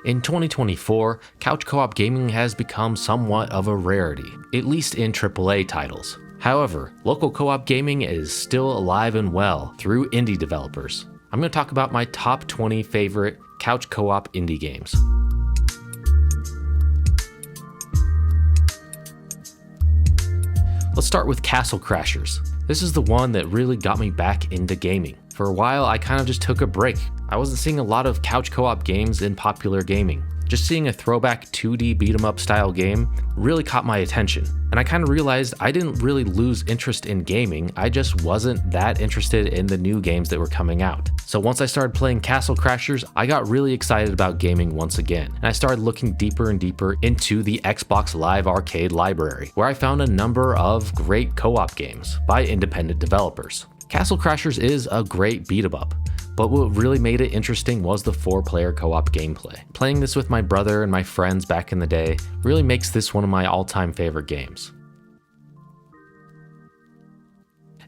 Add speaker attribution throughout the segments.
Speaker 1: In 2024, couch co-op gaming has become somewhat of a rarity, at least in AAA titles. However, local co-op gaming is still alive and well through indie developers. I'm going to talk about my top 20 favorite couch co-op indie games. Let's start with Castle Crashers. This is the one that really got me back into gaming. For a while, I kind of just took a break. I wasn't seeing a lot of couch co-op games in popular gaming. Just seeing a throwback 2D beat-em-up style game really caught my attention. And I kind of realized I didn't really lose interest in gaming, I just wasn't that interested in the new games that were coming out. So once I started playing Castle Crashers, I got really excited about gaming once again. And I started looking deeper and deeper into the Xbox Live Arcade library, where I found a number of great co-op games by independent developers. Castle Crashers is a great beat-em-up. But what really made it interesting was the 4-player co-op gameplay. Playing this with my brother and my friends back in the day really makes this one of my all-time favorite games.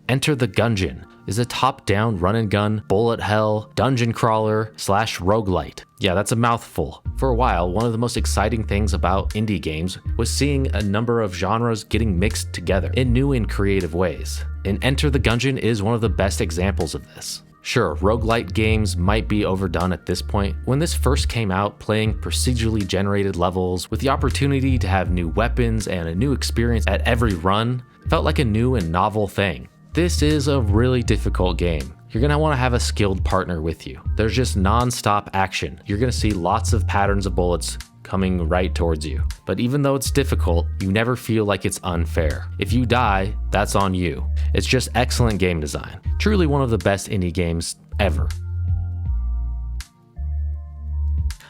Speaker 1: Enter the Gungeon is a top-down run-and-gun, bullet hell, dungeon crawler / roguelite. Yeah, that's a mouthful. For a while, one of the most exciting things about indie games was seeing a number of genres getting mixed together in new and creative ways. And Enter the Gungeon is one of the best examples of this. Sure, roguelite games might be overdone at this point. When this first came out, playing procedurally generated levels with the opportunity to have new weapons and a new experience at every run felt like a new and novel thing. This is a really difficult game. You're going to want to have a skilled partner with you. There's just non-stop action. You're going to see lots of patterns of bullets coming right towards you. But even though it's difficult, you never feel like it's unfair. If you die, that's on you. It's just excellent game design. Truly one of the best indie games ever.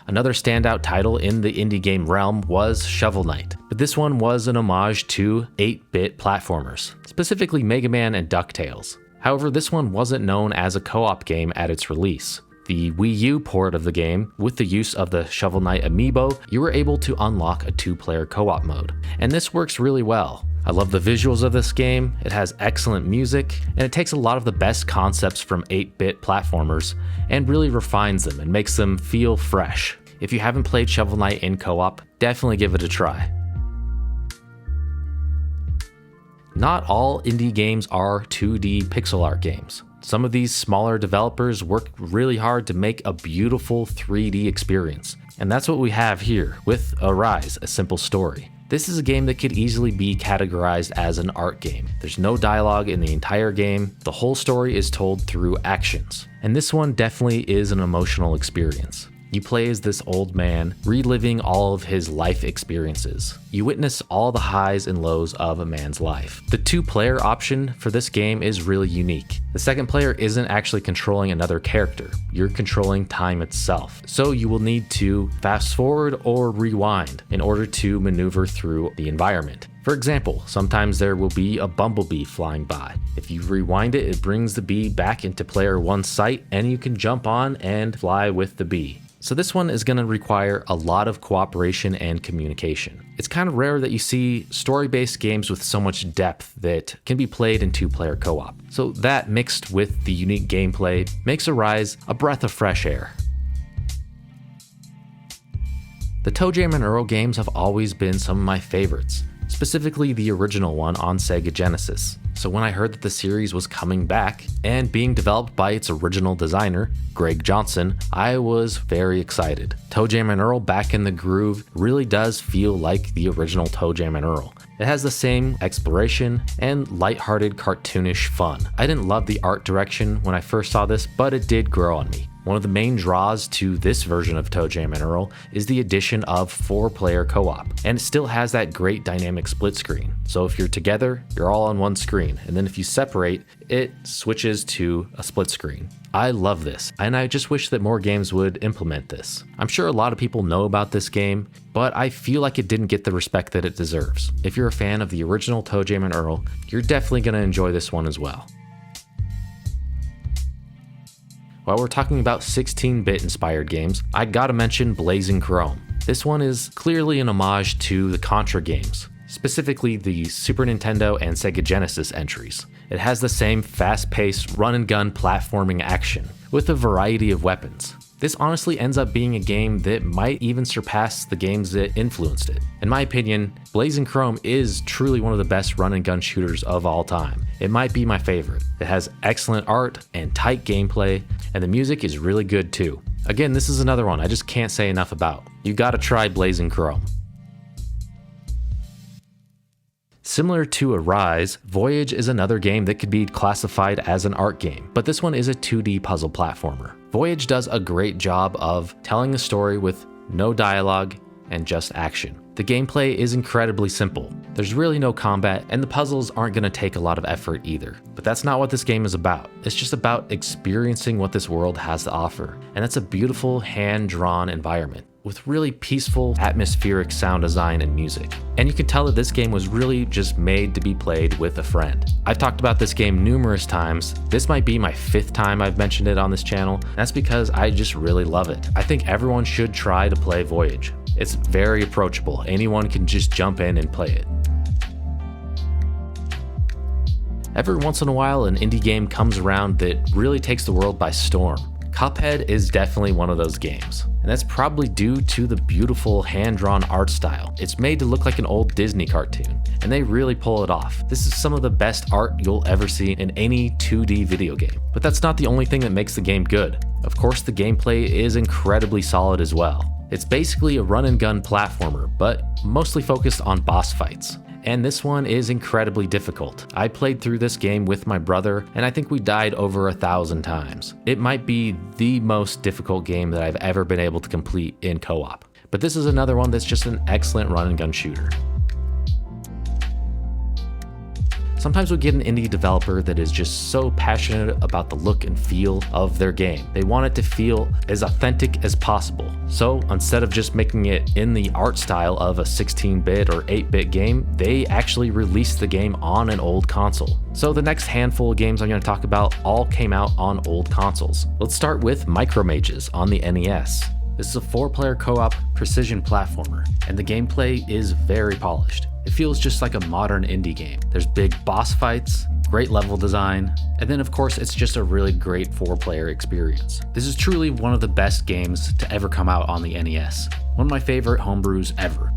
Speaker 1: Another standout title in the indie game realm was Shovel Knight, but this one was an homage to 8-bit platformers, specifically Mega Man and DuckTales. However, this one wasn't known as a co-op game at its release. The Wii U port of the game, with the use of the Shovel Knight amiibo, you were able to unlock a 2-player co-op mode, and this works really well. I love the visuals of this game, it has excellent music, and it takes a lot of the best concepts from 8-bit platformers and really refines them and makes them feel fresh. If you haven't played Shovel Knight in co-op, definitely give it a try. Not all indie games are 2D pixel art games. Some of these smaller developers work really hard to make a beautiful 3D experience, and that's what we have here with Arise, A Simple Story. This is a game that could easily be categorized as an art game. There's no dialogue in the entire game, the whole story is told through actions, and this one definitely is an emotional experience. You play as this old man, reliving all of his life experiences. You witness all the highs and lows of a man's life. The 2-player option for this game is really unique. The second player isn't actually controlling another character, you're controlling time itself. So you will need to fast forward or rewind in order to maneuver through the environment. For example, sometimes there will be a bumblebee flying by. If you rewind it, it brings the bee back into player 1's sight and you can jump on and fly with the bee. So this one is going to require a lot of cooperation and communication. It's kind of rare that you see story-based games with so much depth that can be played in 2-player co-op. So that mixed with the unique gameplay makes Arise a breath of fresh air. The Toejam and Earl games have always been some of my favorites, specifically the original one on Sega Genesis. So when I heard that the series was coming back and being developed by its original designer, Greg Johnson, I was very excited. Toejam and Earl Back in the Groove really does feel like the original Toejam and Earl. It has the same exploration and lighthearted cartoonish fun. I didn't love the art direction when I first saw this, but it did grow on me. One of the main draws to this version of Toejam and Earl is the addition of 4-player co-op, and it still has that great dynamic split screen. So if you're together, you're all on one screen, and then if you separate, it switches to a split screen. I love this, and I just wish that more games would implement this. I'm sure a lot of people know about this game, but I feel like it didn't get the respect that it deserves. If you're a fan of the original Toejam and Earl, you're definitely going to enjoy this one as well. While we're talking about 16-bit inspired games, I gotta mention Blazing Chrome. This one is clearly an homage to the Contra games, specifically the Super Nintendo and Sega Genesis entries. It has the same fast-paced run-and-gun platforming action, with a variety of weapons. This honestly ends up being a game that might even surpass the games that influenced it. In my opinion, Blazing Chrome is truly one of the best run and gun shooters of all time. It might be my favorite. It has excellent art and tight gameplay, and the music is really good too. Again, this is another one I just can't say enough about. You gotta try Blazing Chrome. Similar to Arise, Voyage is another game that could be classified as an art game, but this one is a 2D puzzle platformer. Voyage does a great job of telling a story with no dialogue and just action. The gameplay is incredibly simple. There's really no combat, and the puzzles aren't going to take a lot of effort either. But that's not what this game is about. It's just about experiencing what this world has to offer, and that's a beautiful hand-drawn environment with really peaceful, atmospheric sound design and music. And you can tell that this game was really just made to be played with a friend. I've talked about this game numerous times. This might be my 5th time I've mentioned it on this channel. That's because I just really love it. I think everyone should try to play Voyage. It's very approachable. Anyone can just jump in and play it. Every once in a while, an indie game comes around that really takes the world by storm. Cuphead is definitely one of those games, and that's probably due to the beautiful hand-drawn art style. It's made to look like an old Disney cartoon, and they really pull it off. This is some of the best art you'll ever see in any 2D video game. But that's not the only thing that makes the game good. Of course, the gameplay is incredibly solid as well. It's basically a run and gun platformer, but mostly focused on boss fights. And this one is incredibly difficult. I played through this game with my brother, and I think we died over 1,000 times. It might be the most difficult game that I've ever been able to complete in co-op. But this is another one that's just an excellent run and gun shooter. Sometimes we get an indie developer that is just so passionate about the look and feel of their game. They want it to feel as authentic as possible. So instead of just making it in the art style of a 16-bit or 8-bit game, they actually released the game on an old console. So the next handful of games I'm going to talk about all came out on old consoles. Let's start with Micromages on the NES. This is a 4-player co-op precision platformer, and the gameplay is very polished. It feels just like a modern indie game. There's big boss fights, great level design, and then of course it's just a really great 4-player experience. This is truly one of the best games to ever come out on the NES. One of my favorite homebrews ever.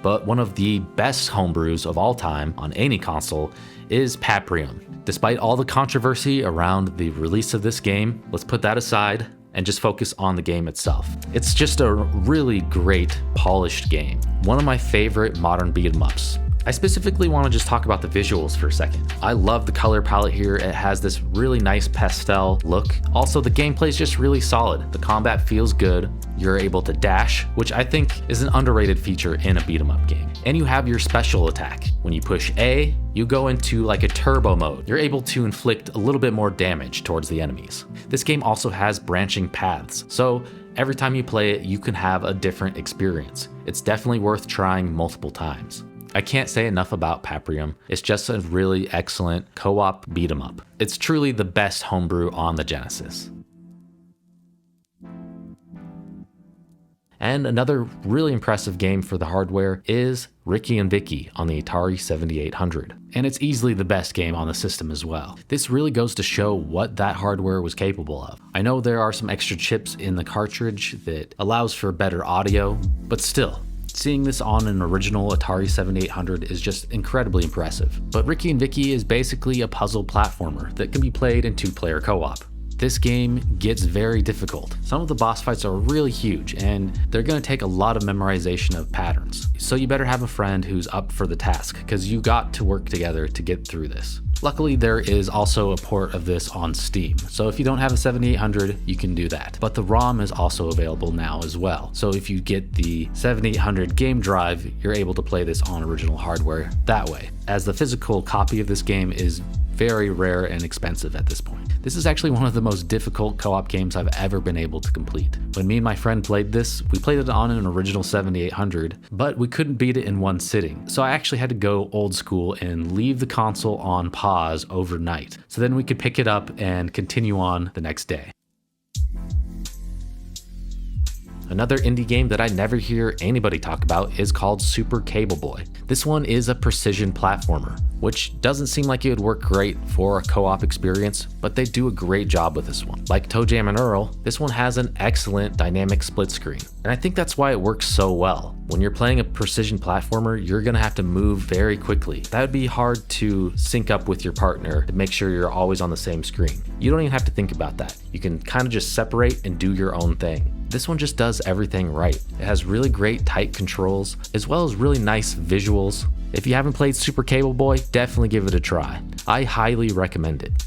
Speaker 1: But one of the best homebrews of all time on any console is Paprium. Despite all the controversy around the release of this game, let's put that aside and just focus on the game itself. It's just a really great, polished game. One of my favorite modern beat 'em ups. I specifically want to just talk about the visuals for a second. I love the color palette here. It has this really nice pastel look. Also, the gameplay is just really solid. The combat feels good. You're able to dash, which I think is an underrated feature in a beat 'em up game. And you have your special attack. When you push A, you go into like a turbo mode. You're able to inflict a little bit more damage towards the enemies. This game also has branching paths, so every time you play it, you can have a different experience. It's definitely worth trying multiple times. I can't say enough about Paprium. It's just a really excellent co-op beat 'em up. It's truly the best homebrew on the Genesis. And another really impressive game for the hardware is Rikki and Vikki on the Atari 7800. And it's easily the best game on the system as well. This really goes to show what that hardware was capable of. I know there are some extra chips in the cartridge that allows for better audio, but still, seeing this on an original Atari 7800 is just incredibly impressive. But Rikki and Vikki is basically a puzzle platformer that can be played in 2-player co-op. This game gets very difficult. Some of the boss fights are really huge, and they're going to take a lot of memorization of patterns. So you better have a friend who's up for the task, because you got to work together to get through this. Luckily, there is also a port of this on Steam, so if you don't have a 7800, you can do that. But the ROM is also available now as well. So if you get the 7800 game drive, you're able to play this on original hardware that way, as the physical copy of this game is very rare and expensive at this point. This is actually one of the most difficult co-op games I've ever been able to complete. When me and my friend played this, we played it on an original 7800, but we couldn't beat it in one sitting. So I actually had to go old school and leave the console on pause overnight. So then we could pick it up and continue on the next day. Another indie game that I never hear anybody talk about is called Super Cable Boy. This one is a precision platformer, which doesn't seem like it would work great for a co-op experience, but they do a great job with this one. Like Toejam and Earl, this one has an excellent dynamic split screen, and I think that's why it works so well. When you're playing a precision platformer, you're gonna have to move very quickly. That would be hard to sync up with your partner to make sure you're always on the same screen. You don't even have to think about that. You can kind of just separate and do your own thing. This one just does everything right. It has really great tight controls, as well as really nice visuals. If you haven't played Super Cable Boy, definitely give it a try. I highly recommend it.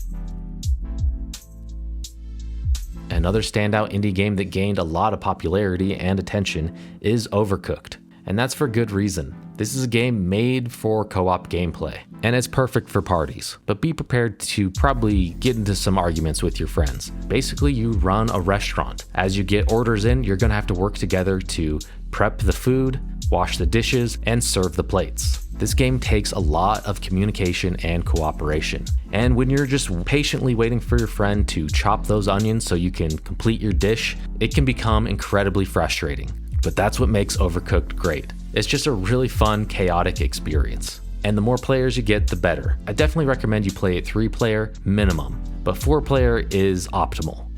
Speaker 1: Another standout indie game that gained a lot of popularity and attention is Overcooked, and that's for good reason. This is a game made for co-op gameplay, and it's perfect for parties, but be prepared to probably get into some arguments with your friends. Basically, you run a restaurant. As you get orders in, you're gonna have to work together to prep the food, wash the dishes, and serve the plates. This game takes a lot of communication and cooperation. And when you're just patiently waiting for your friend to chop those onions so you can complete your dish, it can become incredibly frustrating. But that's what makes Overcooked great. It's just a really fun, chaotic experience. And the more players you get, the better. I definitely recommend you play it 3-player minimum, but 4-player is optimal.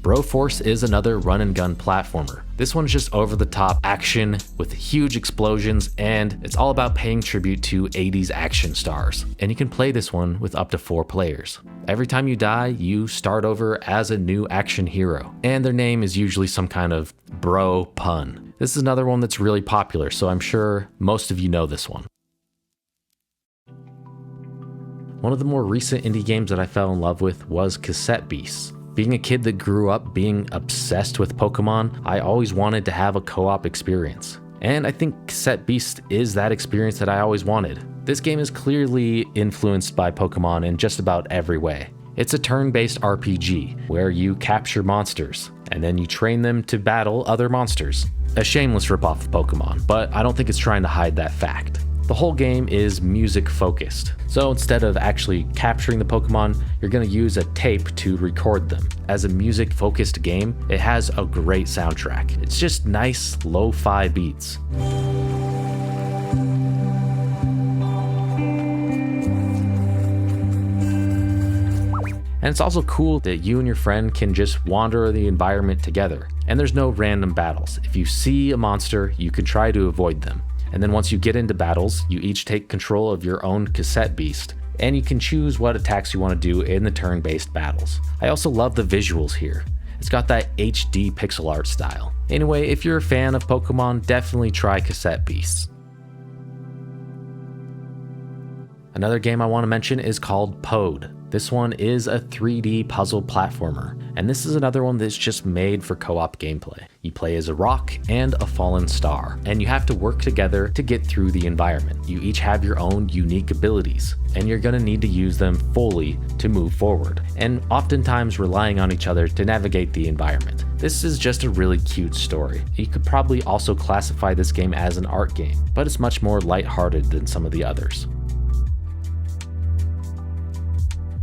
Speaker 1: Broforce is another run and gun platformer. This one's just over the top action with huge explosions, and it's all about paying tribute to 80s action stars. And you can play this one with up to 4 players. Every time you die, you start over as a new action hero, and their name is usually some kind of bro pun. This is another one that's really popular, so I'm sure most of you know this one. One of the more recent indie games that I fell in love with was Cassette Beasts. Being a kid that grew up being obsessed with Pokemon, I always wanted to have a co-op experience. And I think Cassette Beast is that experience that I always wanted. This game is clearly influenced by Pokemon in just about every way. It's a turn-based RPG where you capture monsters, and then you train them to battle other monsters. A shameless ripoff of Pokemon, but I don't think it's trying to hide that fact. The whole game is music focused. So instead of actually capturing the Pokemon, you're going to use a tape to record them. As a music focused game, it has a great soundtrack. It's just nice lo-fi beats. And it's also cool that you and your friend can just wander the environment together. And there's no random battles. If you see a monster, you can try to avoid them. And then once you get into battles, you each take control of your own cassette beast, and you can choose what attacks you want to do in the turn-based battles. I also love the visuals here. It's got that HD pixel art style. Anyway, if you're a fan of Pokemon, definitely try Cassette Beasts. Another game I want to mention is called Pode. This one is a 3D puzzle platformer, and this is another one that's just made for co-op gameplay. You play as a rock and a fallen star, and you have to work together to get through the environment. You each have your own unique abilities, and you're going to need to use them fully to move forward, and oftentimes relying on each other to navigate the environment. This is just a really cute story. You could probably also classify this game as an art game, but it's much more lighthearted than some of the others.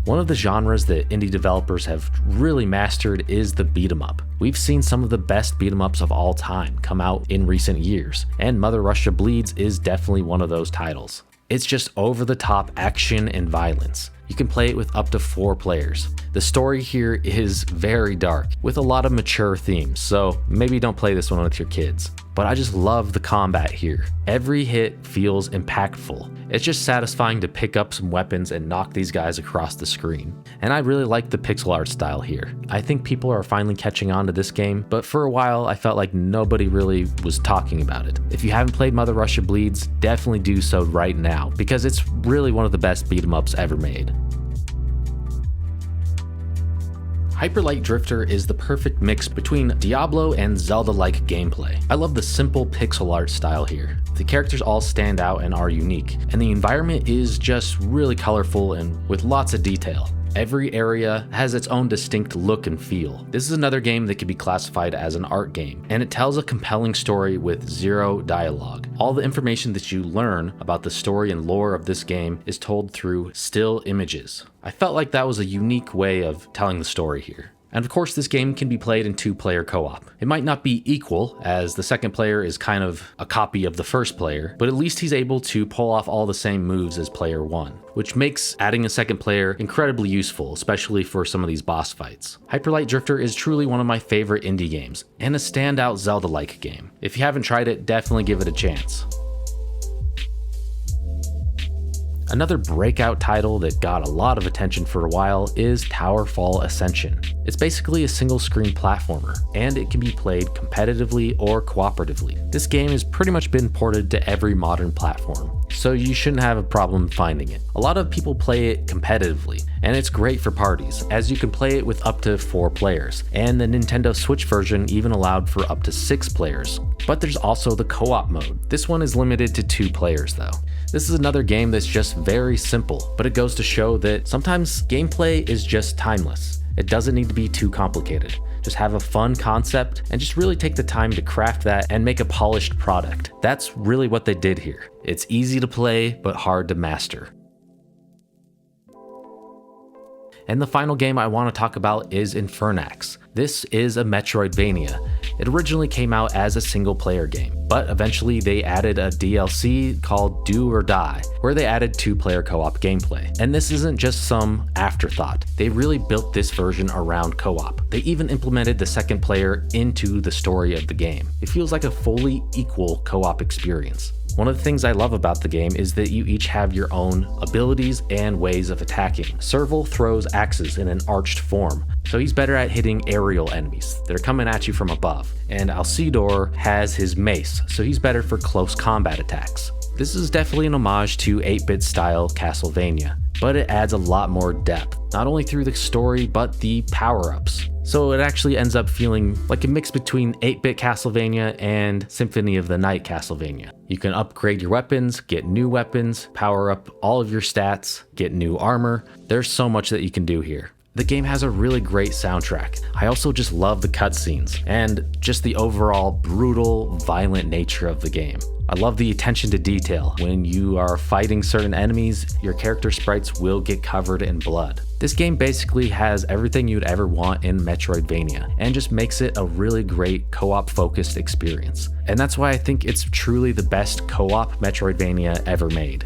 Speaker 1: One of the genres that indie developers have really mastered is the beat 'em up. We've seen some of the best beat 'em ups of all time come out in recent years, and Mother Russia Bleeds is definitely one of those titles. It's just over-the-top action and violence. You can play it with up to 4 players. The story here is very dark, with a lot of mature themes, so maybe don't play this one with your kids. But I just love the combat here. Every hit feels impactful. It's just satisfying to pick up some weapons and knock these guys across the screen. And I really like the pixel art style here. I think people are finally catching on to this game, but for a while I felt like nobody really was talking about it. If you haven't played Mother Russia Bleeds, definitely do so right now, because it's really one of the best beat 'em ups ever made. Hyper Light Drifter is the perfect mix between Diablo and Zelda-like gameplay. I love the simple pixel art style here. The characters all stand out and are unique, and the environment is just really colorful and with lots of detail. Every area has its own distinct look and feel. This is another game that could be classified as an art game, and it tells a compelling story with 0 dialogue. All the information that you learn about the story and lore of this game is told through still images. I felt like that was a unique way of telling the story here. And of course, this game can be played in 2-player co-op. It might not be equal, as the second player is kind of a copy of the first player, but at least he's able to pull off all the same moves as player 1, which makes adding a second player incredibly useful, especially for some of these boss fights. Hyper Light Drifter is truly one of my favorite indie games, and a standout Zelda-like game. If you haven't tried it, definitely give it a chance. Another breakout title that got a lot of attention for a while is Towerfall Ascension. It's basically a single-screen platformer, and it can be played competitively or cooperatively. This game has pretty much been ported to every modern platform, so you shouldn't have a problem finding it. A lot of people play it competitively, and it's great for parties, as you can play it with up to 4 players, and the Nintendo Switch version even allowed for up to 6 players. But there's also the co-op mode. This one is limited to 2 players though. This is another game that's just very simple, but it goes to show that sometimes gameplay is just timeless. It doesn't need to be too complicated. Just have a fun concept and just really take the time to craft that and make a polished product. That's really what they did here. It's easy to play, but hard to master. And the final game I want to talk about is Infernax. This is a Metroidvania. It originally came out as a single-player game, but eventually they added a DLC called Do or Die, where they added 2-player co-op gameplay. And this isn't just some afterthought. They really built this version around co-op. They even implemented the second player into the story of the game. It feels like a fully equal co-op experience. One of the things I love about the game is that you each have your own abilities and ways of attacking. Serval throws axes in an arched form, so he's better at hitting aerial enemies that are coming at you from above. And Alcidor has his mace, so he's better for close combat attacks. This is definitely an homage to 8-bit style Castlevania, but it adds a lot more depth, not only through the story, but the power-ups. So it actually ends up feeling like a mix between 8-bit Castlevania and Symphony of the Night Castlevania. You can upgrade your weapons, get new weapons, power up all of your stats, get new armor. There's so much that you can do here. The game has a really great soundtrack. I also just love the cutscenes and just the overall brutal, violent nature of the game. I love the attention to detail. When you are fighting certain enemies, your character sprites will get covered in blood. This game basically has everything you'd ever want in Metroidvania and just makes it a really great co-op focused experience. And that's why I think it's truly the best co-op Metroidvania ever made.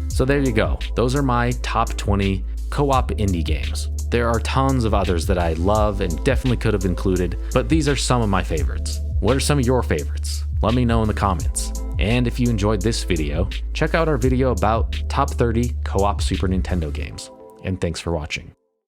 Speaker 1: So there you go. Those are my top 20 co-op indie games. There are tons of others that I love and definitely could have included, but these are some of my favorites. What are some of your favorites? Let me know in the comments. And if you enjoyed this video, check out our video about top 30 co-op Super Nintendo games. And thanks for watching.